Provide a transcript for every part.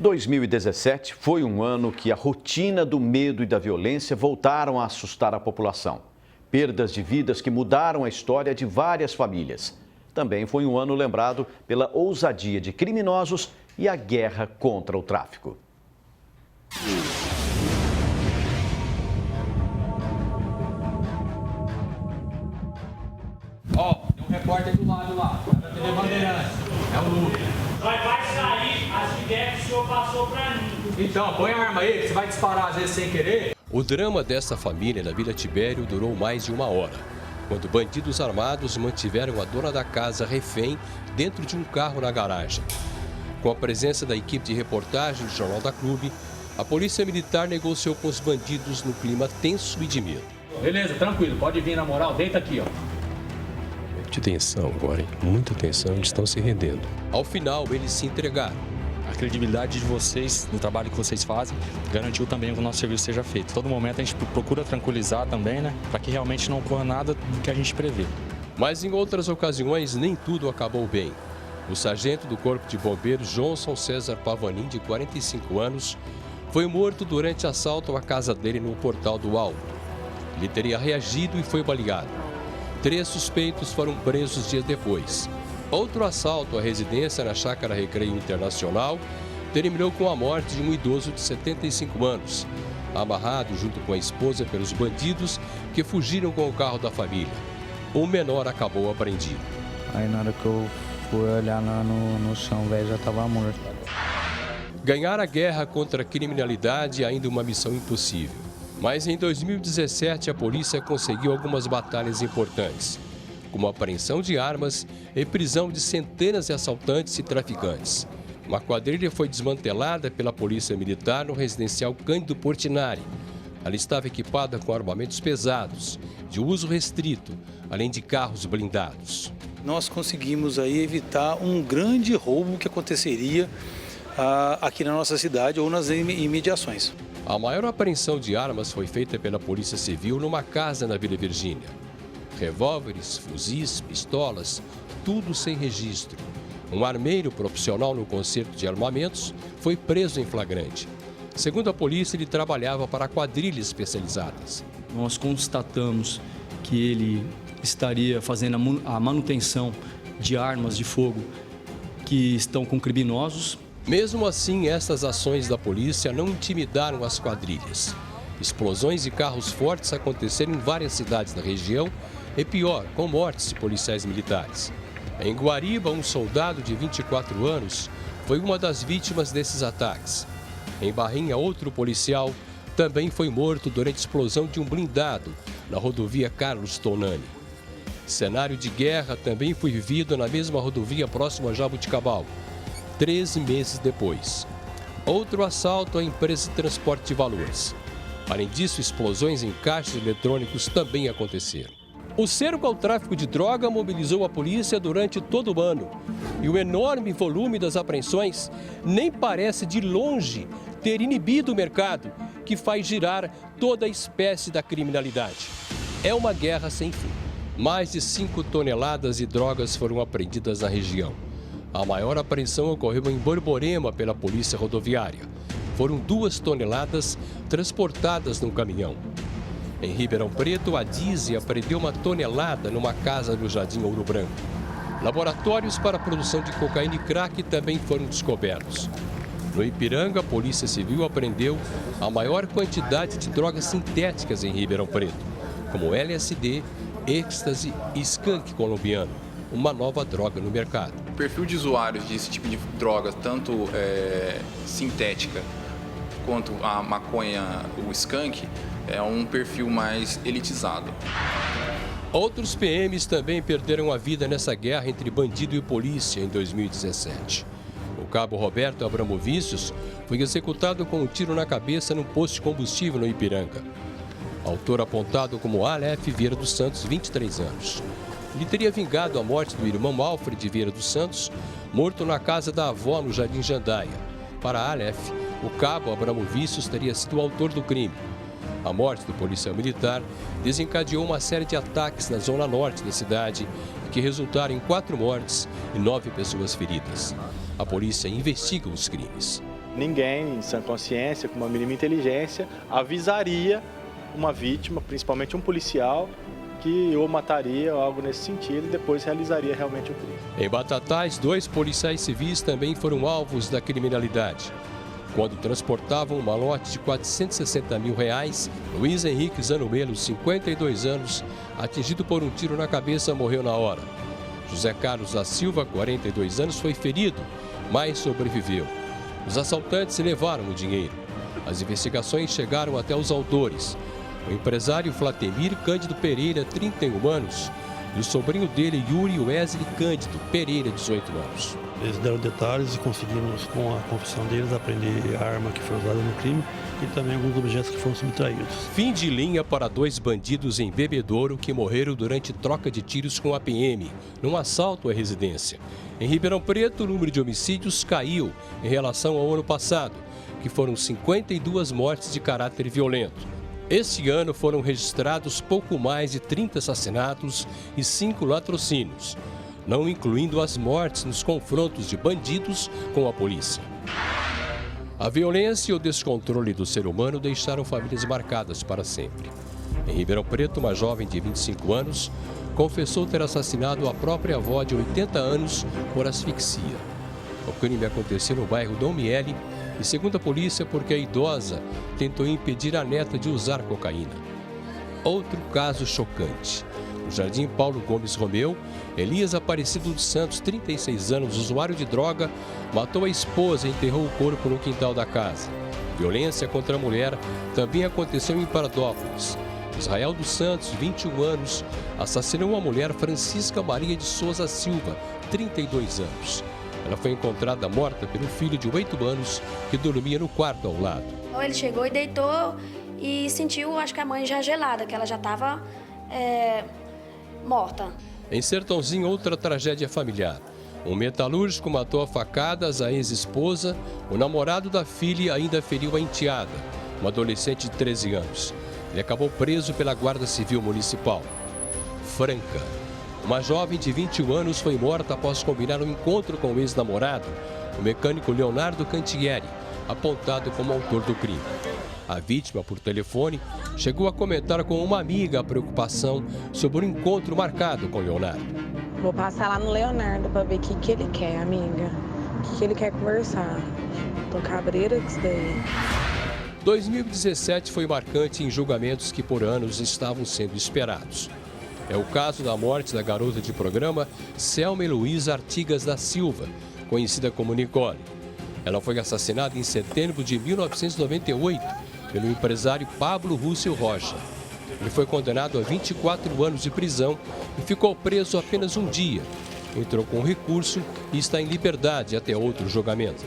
2017 foi um ano que a rotina do medo e da violência voltaram a assustar a população. Perdas de vidas que mudaram a história de várias famílias. Também foi um ano lembrado pela ousadia de criminosos e a guerra contra o tráfico. Ó, tem um repórter do lado lá, da TV Bandeirantes. É o Lucas. Vai sair as ideias que o senhor passou pra mim. Então, põe a arma aí, que você vai disparar às vezes sem querer. O drama dessa família na Vila Tibério durou mais de 1 hora, quando bandidos armados mantiveram a dona da casa refém dentro de um carro na garagem. Com a presença da equipe de reportagem do Jornal da Clube, a polícia militar negociou com os bandidos no clima tenso e de medo. Beleza, tranquilo, pode vir na moral, deita aqui, ó. De tensão agora, hein? Muita tensão, eles estão se rendendo. Ao final, eles se entregaram. A credibilidade de vocês, do trabalho que vocês fazem, garantiu também que o nosso serviço seja feito. Todo momento a gente procura tranquilizar também, né? Para que realmente não ocorra nada do que a gente prevê. Mas em outras ocasiões, nem tudo acabou bem. O sargento do Corpo de Bombeiros, Johnson César Pavanin, de 45 anos, foi morto durante assalto à casa dele no Portal do Alto. Ele teria reagido e foi baleado. 3 suspeitos foram presos dias depois. Outro assalto à residência na Chácara Recreio Internacional terminou com a morte de um idoso de 75 anos, amarrado junto com a esposa pelos bandidos que fugiram com o carro da família. O menor acabou apreendido. Aí na hora que eu fui olhar lá no chão, velho, já estava morto. Ganhar a guerra contra a criminalidade é ainda uma missão impossível. Mas em 2017 a polícia conseguiu algumas batalhas importantes, como a apreensão de armas e prisão de centenas de assaltantes e traficantes. Uma quadrilha foi desmantelada pela polícia militar no residencial Cândido Portinari. Ela estava equipada com armamentos pesados, de uso restrito, além de carros blindados. Nós conseguimos aí evitar um grande roubo que aconteceria aqui na nossa cidade ou nas imediações. A maior apreensão de armas foi feita pela Polícia Civil numa casa na Vila Virgínia. Revólveres, fuzis, pistolas, tudo sem registro. Um armeiro profissional no conserto de armamentos foi preso em flagrante. Segundo a polícia, ele trabalhava para quadrilhas especializadas. Nós constatamos que ele estaria fazendo a manutenção de armas de fogo que estão com criminosos. Mesmo assim, essas ações da polícia não intimidaram as quadrilhas. Explosões de carros fortes aconteceram em várias cidades da região e, pior, com mortes de policiais militares. Em Guariba, um soldado de 24 anos foi uma das vítimas desses ataques. Em Barrinha, outro policial também foi morto durante a explosão de um blindado na rodovia Carlos Tonani. Cenário de guerra também foi vivido na mesma rodovia próxima a Jabuticabal, 13 meses depois. Outro assalto à empresa de transporte de valores. Além disso, explosões em caixas eletrônicos também aconteceram. O cerco ao tráfico de droga mobilizou a polícia durante todo o ano. E o enorme volume das apreensões nem parece de longe ter inibido o mercado, que faz girar toda a espécie da criminalidade. É uma guerra sem fim. Mais de 5 toneladas de drogas foram apreendidas na região. A maior apreensão ocorreu em Borborema pela Polícia Rodoviária. Foram 2 toneladas transportadas num caminhão. Em Ribeirão Preto, a DISE apreendeu 1 tonelada numa casa no Jardim Ouro Branco. Laboratórios para a produção de cocaína e crack também foram descobertos. No Ipiranga, a Polícia Civil apreendeu a maior quantidade de drogas sintéticas em Ribeirão Preto, como LSD, êxtase e skunk colombiano, uma nova droga no mercado. O perfil de usuários desse tipo de drogas, tanto sintética quanto a maconha, o skunk, é um perfil mais elitizado. Outros PMs também perderam a vida nessa guerra entre bandido e polícia em 2017. O cabo Roberto Abramovicius foi executado com um tiro na cabeça num posto de combustível no Ipiranga. Autor apontado como Aleph Vieira dos Santos, 23 anos. Ele teria vingado a morte do irmão Alfred Vieira dos Santos, morto na casa da avó no Jardim Jandaia. Para Aleph, o cabo Abramovicius teria sido o autor do crime. A morte do policial militar desencadeou uma série de ataques na zona norte da cidade, que resultaram em 4 mortes e 9 pessoas feridas. A polícia investiga os crimes. Ninguém, em sã consciência, com uma mínima inteligência, avisaria uma vítima, principalmente um policial, que ou mataria ou algo nesse sentido e depois realizaria realmente o crime. Em Batatais, 2 policiais civis também foram alvos da criminalidade. Quando transportavam um malote de R$460 mil, Luiz Henrique Zanumelo, 52 anos, atingido por um tiro na cabeça, morreu na hora. José Carlos da Silva, 42 anos, foi ferido, mas sobreviveu. Os assaltantes levaram o dinheiro. As investigações chegaram até os autores. O empresário Flatemir Cândido Pereira, 31 anos, e o sobrinho dele, Yuri Wesley Cândido Pereira, 18 anos. Eles deram detalhes e conseguimos, com a confissão deles, apreender a arma que foi usada no crime e também alguns objetos que foram subtraídos. Fim de linha para 2 bandidos em Bebedouro que morreram durante troca de tiros com a PM, num assalto à residência. Em Ribeirão Preto, o número de homicídios caiu em relação ao ano passado, que foram 52 mortes de caráter violento. Este ano foram registrados pouco mais de 30 assassinatos e 5 latrocínios, não incluindo as mortes nos confrontos de bandidos com a polícia. A violência e o descontrole do ser humano deixaram famílias marcadas para sempre. Em Ribeirão Preto, uma jovem de 25 anos confessou ter assassinado a própria avó de 80 anos por asfixia. O crime aconteceu no bairro Dom Miele e, segundo a polícia, porque a idosa tentou impedir a neta de usar cocaína. Outro caso chocante. No Jardim Paulo Gomes Romeu, Elias Aparecido dos Santos, 36 anos, usuário de droga, matou a esposa e enterrou o corpo no quintal da casa. Violência contra a mulher também aconteceu em Paradópolis. Israel dos Santos, 21 anos, assassinou a mulher Francisca Maria de Souza Silva, 32 anos. Ela foi encontrada morta pelo filho de 8 anos que dormia no quarto ao lado. Ele chegou e deitou e sentiu, acho que a mãe já gelada, que ela já estava morta. Em Sertãozinho, outra tragédia familiar. Um metalúrgico matou a facadas a ex-esposa, o namorado da filha ainda feriu a enteada, uma adolescente de 13 anos. Ele acabou preso pela Guarda Civil Municipal. Franca. Uma jovem de 21 anos foi morta após combinar um encontro com o ex-namorado, o mecânico Leonardo Cantieri, apontado como autor do crime. A vítima, por telefone, chegou a comentar com uma amiga a preocupação sobre o encontro marcado com Leonardo. Vou passar lá no Leonardo para ver o que ele quer, amiga. O que ele quer conversar. Tô cabreira com isso daí. 2017 foi marcante em julgamentos que por anos estavam sendo esperados. É o caso da morte da garota de programa Selma Heloísa Artigas da Silva, conhecida como Nicole. Ela foi assassinada em setembro de 1998 pelo empresário Pablo Rússio Rocha. Ele foi condenado a 24 anos de prisão e ficou preso apenas um dia. Entrou com recurso e está em liberdade até outro julgamento.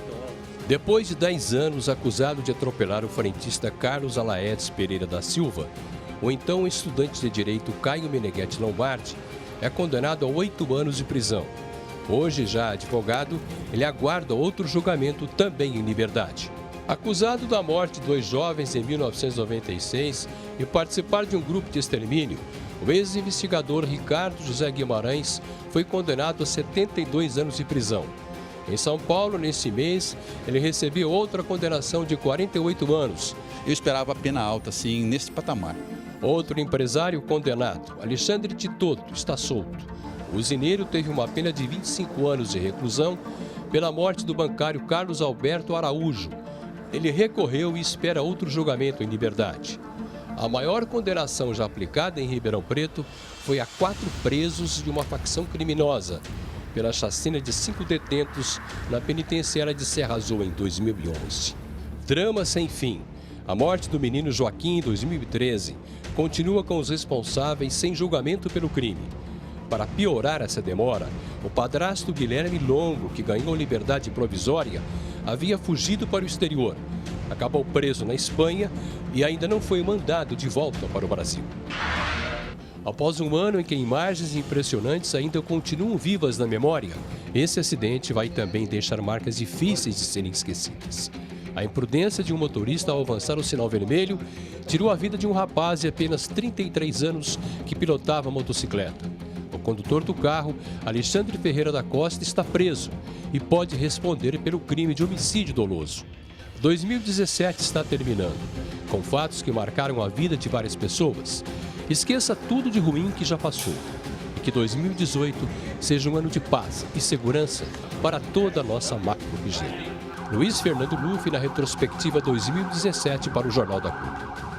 Depois de 10 anos acusado de atropelar o frentista Carlos Alaedes Pereira da Silva, o então estudante de direito Caio Meneghetti Lombardi é condenado a 8 anos de prisão. Hoje, já advogado, ele aguarda outro julgamento também em liberdade. Acusado da morte de 2 jovens em 1996 e participar de um grupo de extermínio, o ex-investigador Ricardo José Guimarães foi condenado a 72 anos de prisão. Em São Paulo, nesse mês, ele recebeu outra condenação de 48 anos. Eu esperava a pena alta, assim, nesse patamar. Outro empresário condenado, Alexandre Titoto, está solto. O usineiro teve uma pena de 25 anos de reclusão pela morte do bancário Carlos Alberto Araújo. Ele recorreu e espera outro julgamento em liberdade. A maior condenação já aplicada em Ribeirão Preto foi a 4 presos de uma facção criminosa pela chacina de 5 detentos na penitenciária de Serra Azul em 2011. Drama sem fim. A morte do menino Joaquim em 2013 continua com os responsáveis sem julgamento pelo crime. Para piorar essa demora, o padrasto Guilherme Longo, que ganhou liberdade provisória, havia fugido para o exterior. Acabou preso na Espanha e ainda não foi mandado de volta para o Brasil. Após um ano em que imagens impressionantes ainda continuam vivas na memória, esse acidente vai também deixar marcas difíceis de serem esquecidas. A imprudência de um motorista ao avançar o sinal vermelho tirou a vida de um rapaz de apenas 33 anos que pilotava a motocicleta. O condutor do carro, Alexandre Ferreira da Costa, está preso e pode responder pelo crime de homicídio doloso. 2017 está terminando, com fatos que marcaram a vida de várias pessoas. Esqueça tudo de ruim que já passou. E que 2018 seja um ano de paz e segurança para toda a nossa macro-região. Luiz Fernando Luff na retrospectiva 2017 para o Jornal da CUT.